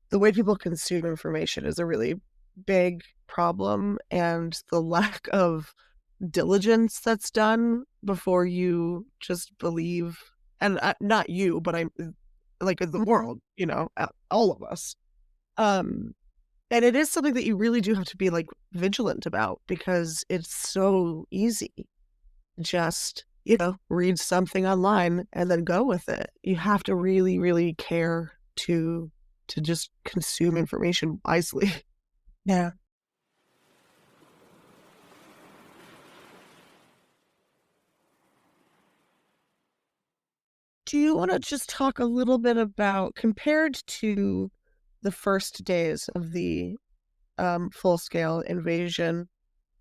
the way people consume information is a really big problem, and the lack of diligence that's done before you just believe, and not you, but I'm like the world, all of us. And it is something that you really do have to be like vigilant about because it's so easy. Just, read something online and then go with it. You have to really, really care to just consume information wisely. Yeah. Do you want to just talk a little bit about, compared to the first days of the full-scale invasion,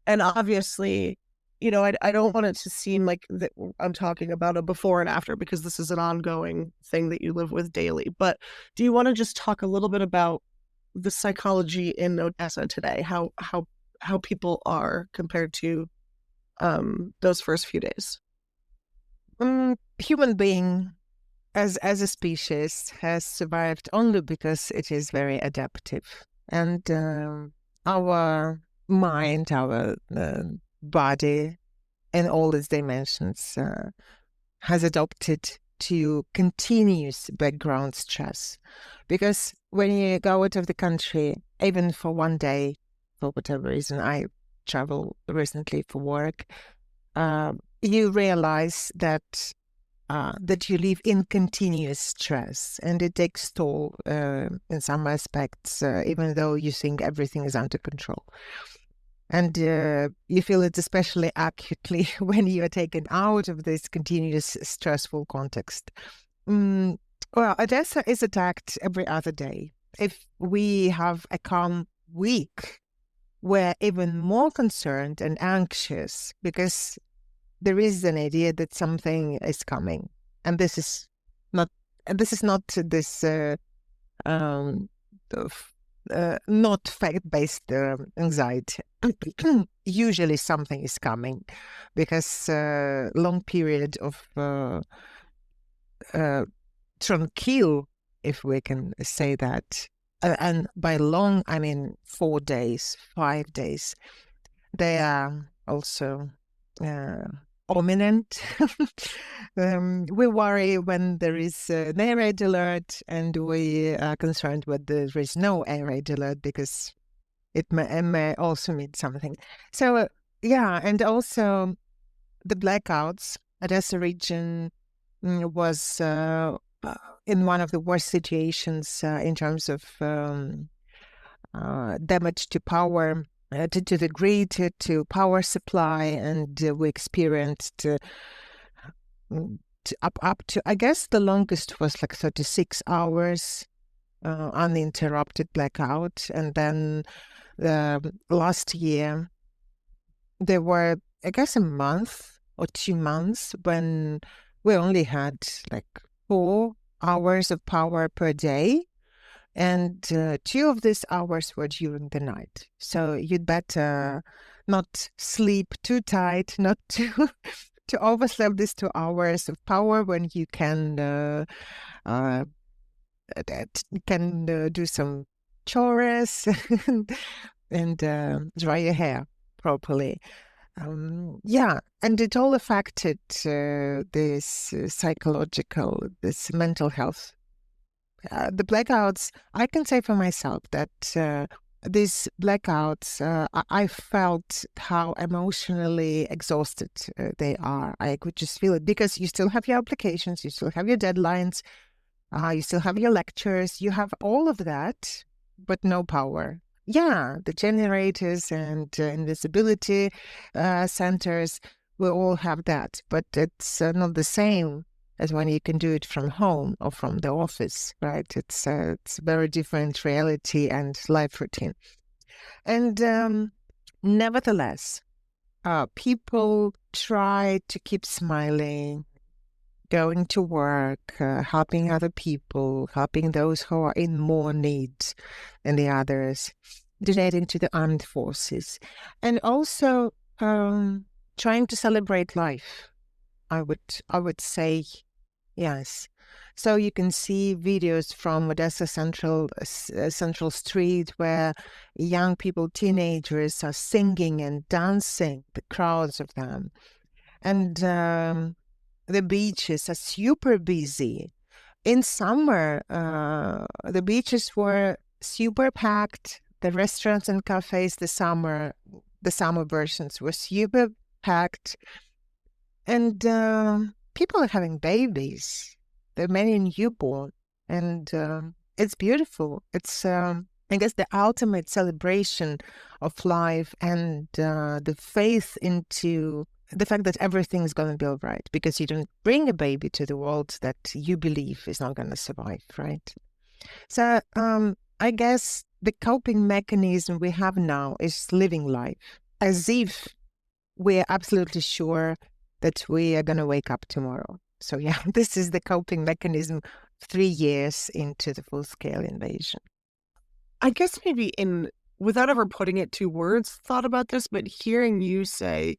and obviously, I don't want it to seem like that I'm talking about a before and after because this is an ongoing thing that you live with daily. But do you want to just talk a little bit about the psychology in Odessa today? How people are compared to those first few days? Human being as a species has survived only because it is very adaptive, and our mind, our body, in all its dimensions, has adopted to continuous background stress. Because when you go out of the country, even for one day, for whatever reason, I travel recently for work, you realize that you live in continuous stress, and it takes toll in some aspects, even though you think everything is under control. And you feel it especially acutely when you are taken out of this continuous stressful context. Well, Odessa is attacked every other day. If we have a calm week, we're even more concerned and anxious because there is an idea that something is coming, and this is not this um, not fact-based anxiety. Usually something is coming because long period of tranquil, if we can say that, and by long I mean 4 days, 5 days, they are also ominent. We worry when there is an air raid alert, and we are concerned when there is no air raid alert because it may also mean something. So, yeah, and also the blackouts. Odesa region was in one of the worst situations in terms of damage to power, to the grid, to power supply, and we experienced up to, I guess the longest was like 36 hours uninterrupted blackout. And then last year there were, I guess, a month or 2 months when we only had like 4 hours of power per day. And 2 of these hours were during the night. So you'd better not sleep too tight, not to to oversleep these 2 hours of power when you can do some chores and dry your hair properly. Yeah, and it all affected this psychological, this mental health. The blackouts, I can say for myself that these blackouts, I felt how emotionally exhausted they are. I could just feel it because you still have your applications, you still have your deadlines, you still have your lectures, you have all of that, but no power. Yeah, the generators and invisibility centers will all have that, but it's not the same as when you can do it from home or from the office, right? It's a very different reality and life routine. And nevertheless, people try to keep smiling, going to work, helping other people, helping those who are in more need than the others, donating to the armed forces, and also trying to celebrate life. I would say yes. So you can see videos from Odessa Central Street where young people, teenagers, are singing and dancing, the crowds of them. And the beaches are super busy. In summer, the beaches were super packed. The restaurants and cafes, the summer versions were super packed. And people are having babies. There are many newborn. And it's beautiful. It's, I guess, the ultimate celebration of life and the faith into the fact that everything's going to be all right, because you don't bring a baby to the world that you believe is not going to survive, right? So I guess the coping mechanism we have now is living life as if we're absolutely sure that we are going to wake up tomorrow. So yeah, this is the coping mechanism 3 years into the full-scale invasion. I guess maybe without ever putting it to words, thought about this, but hearing you say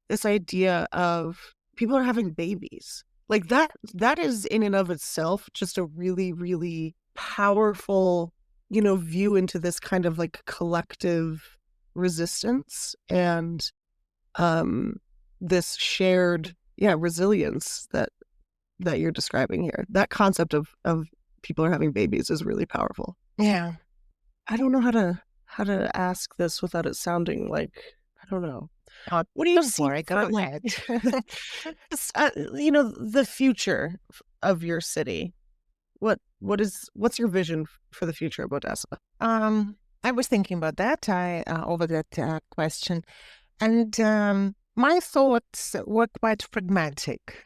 this idea of people are having babies, like that is in and of itself just a really, really powerful, view into this kind of like collective resistance and this shared resilience that you're describing here. That concept of people are having babies is really powerful. Yeah. I don't know how to ask this without it sounding like, I don't know. What do you see? Go ahead. The future of your city. What's your vision for the future of Odesa? I was thinking about that. Over that question, and my thoughts were quite pragmatic,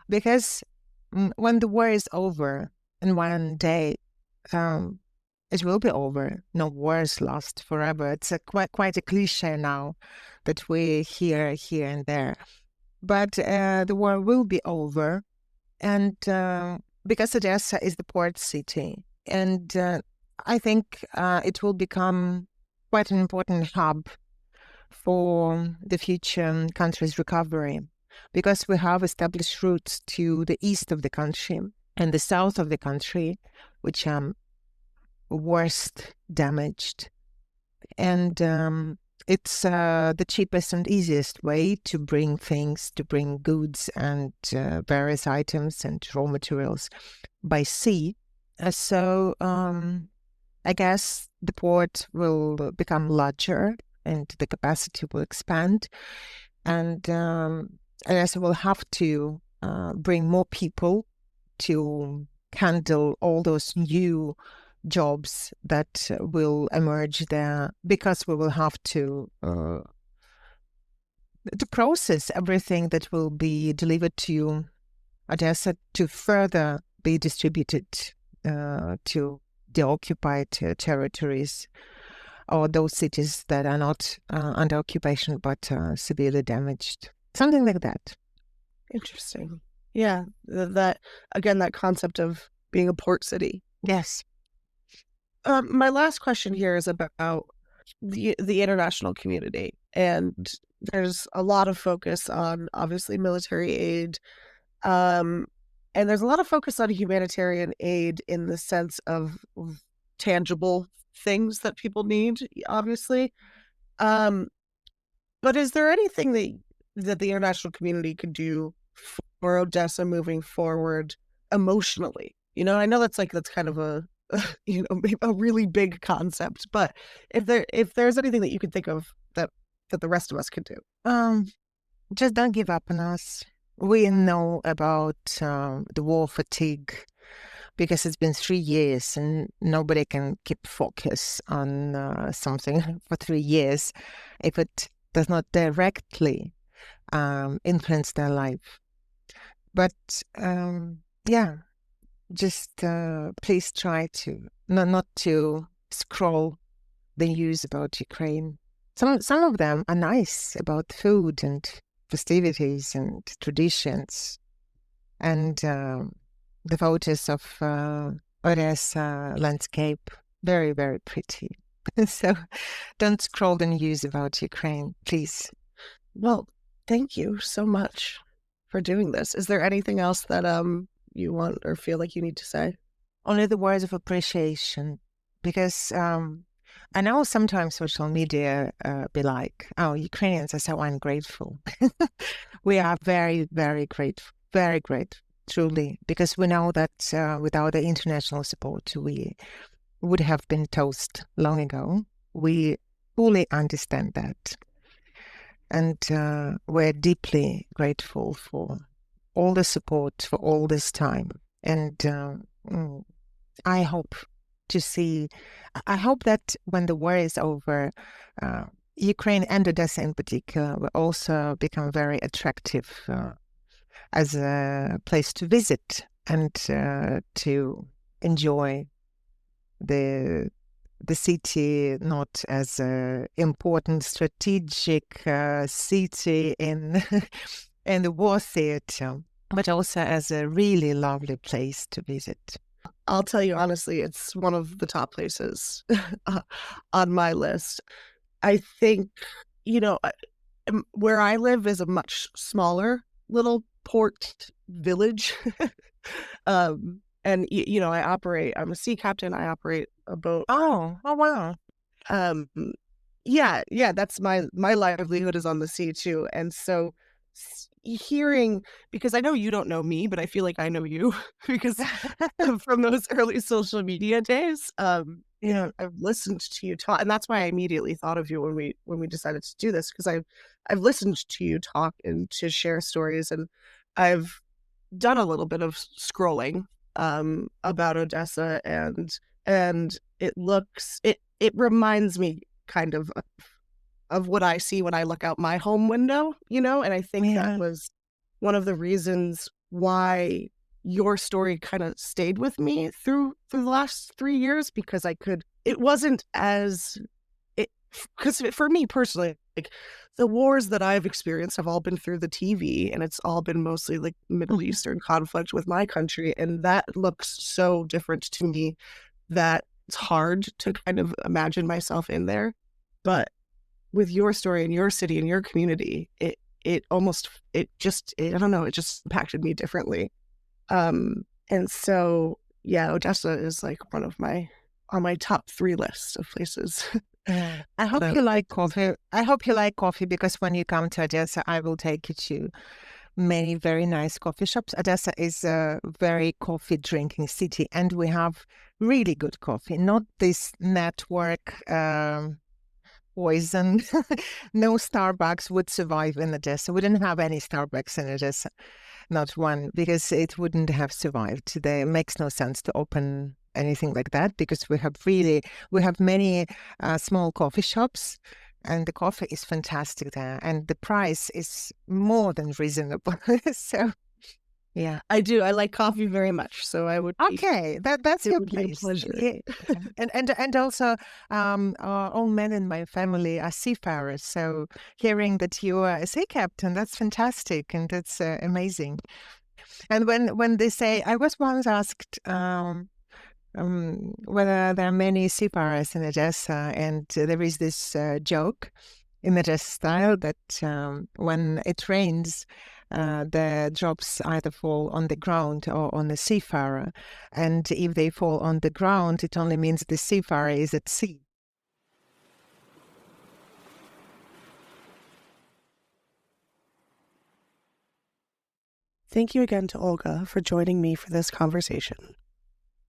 because when the war is over, and one day it will be over. No wars last forever. It's quite a cliche now that we hear here and there. but the war will be over. And because Odessa is the port city, and I think it will become quite an important hub for the future country's recovery, because we have established routes to the east of the country and the south of the country, which are worst damaged. And it's the cheapest and easiest way to bring things, to bring goods and various items and raw materials by sea. So I guess the port will become larger and the capacity will expand. And I guess we'll have to bring more people to handle all those new jobs that will emerge there, because we will have to process everything that will be delivered to Odessa to further be distributed to the occupied territories, or those cities that are not under occupation but severely damaged. Something like that. Interesting. Yeah, that again, that concept of being a port city. Yes. My last question here is about the international community, and there's a lot of focus on obviously military aid, and there's a lot of focus on humanitarian aid in the sense of tangible things that people need, obviously. But is there anything that the international community could do for Odessa moving forward emotionally? I know that's kind of a a really big concept, but if there's anything that you could think of that the rest of us could do. Just don't give up on us. We know about the war fatigue, because it's been 3 years and nobody can keep focus on something for 3 years if it does not directly influence their life. But yeah, just please try to not to scroll the news about Ukraine. Some of them are nice, about food and festivities and traditions, and the photos of Odessa landscape, very, very pretty. So don't scroll the news about Ukraine, please. Well, thank you so much for doing this. Is there anything else that you want or feel like you need to say? Only the words of appreciation, because I know sometimes social media be like, oh, Ukrainians are so ungrateful. We are very, very grateful, very grateful, truly, because we know that without the international support, we would have been toast long ago. We fully understand that. And we're deeply grateful for all the support for all this time. And I hope that when the war is over, Ukraine and Odessa in particular will also become very attractive as a place to visit and to enjoy the city, not as an important strategic city in in the war theater, but also as a really lovely place to visit. I'll tell you honestly, it's one of the top places on my list. I think, where I live is a much smaller little port village. And, I'm a sea captain. I operate a boat. Oh, wow. Yeah, that's my livelihood is on the sea too. And so hearing, because I know you don't know me, but I feel like I know you because from those early social media days, I've listened to you talk, and that's why I immediately thought of you when we decided to do this, because I've listened to you talk and to share stories, and I've done a little bit of scrolling about Odessa, and it reminds me kind of what I see when I look out my home window, and I think that was one of the reasons why your story kind of stayed with me through the last 3 years, because because for me personally, like the wars that I've experienced have all been through the TV, and it's all been mostly like Middle Eastern conflict with my country. And that looks so different to me that it's hard to kind of imagine myself in there. But with your story and your city and your community, I don't know, it just impacted me differently. And so, yeah, Odessa is like one of on my top 3 lists of places. Yeah. I hope So, you like coffee. I hope you like coffee because when you come to Odessa, I will take you to many very nice coffee shops. Odessa is a very coffee drinking city, and we have really good coffee, not this network poison. No Starbucks would survive in Odessa. We didn't have any Starbucks in Odessa, not one, because it wouldn't have survived. It makes no sense to open anything like that because we have many small coffee shops, and the coffee is fantastic there, and the price is more than reasonable. So yeah. I do. I like coffee very much. So Okay, that's it your would be a place. pleasure. Yeah. And also, all men in my family are seafarers. So hearing that you are a sea captain, that's fantastic, and that's amazing. And when they say, I was once asked whether there are many seafarers in Odessa, and there is this joke in Odessa style that when it rains, the drops either fall on the ground or on the seafarer. And if they fall on the ground, it only means the seafarer is at sea. Thank you again to Olga for joining me for this conversation.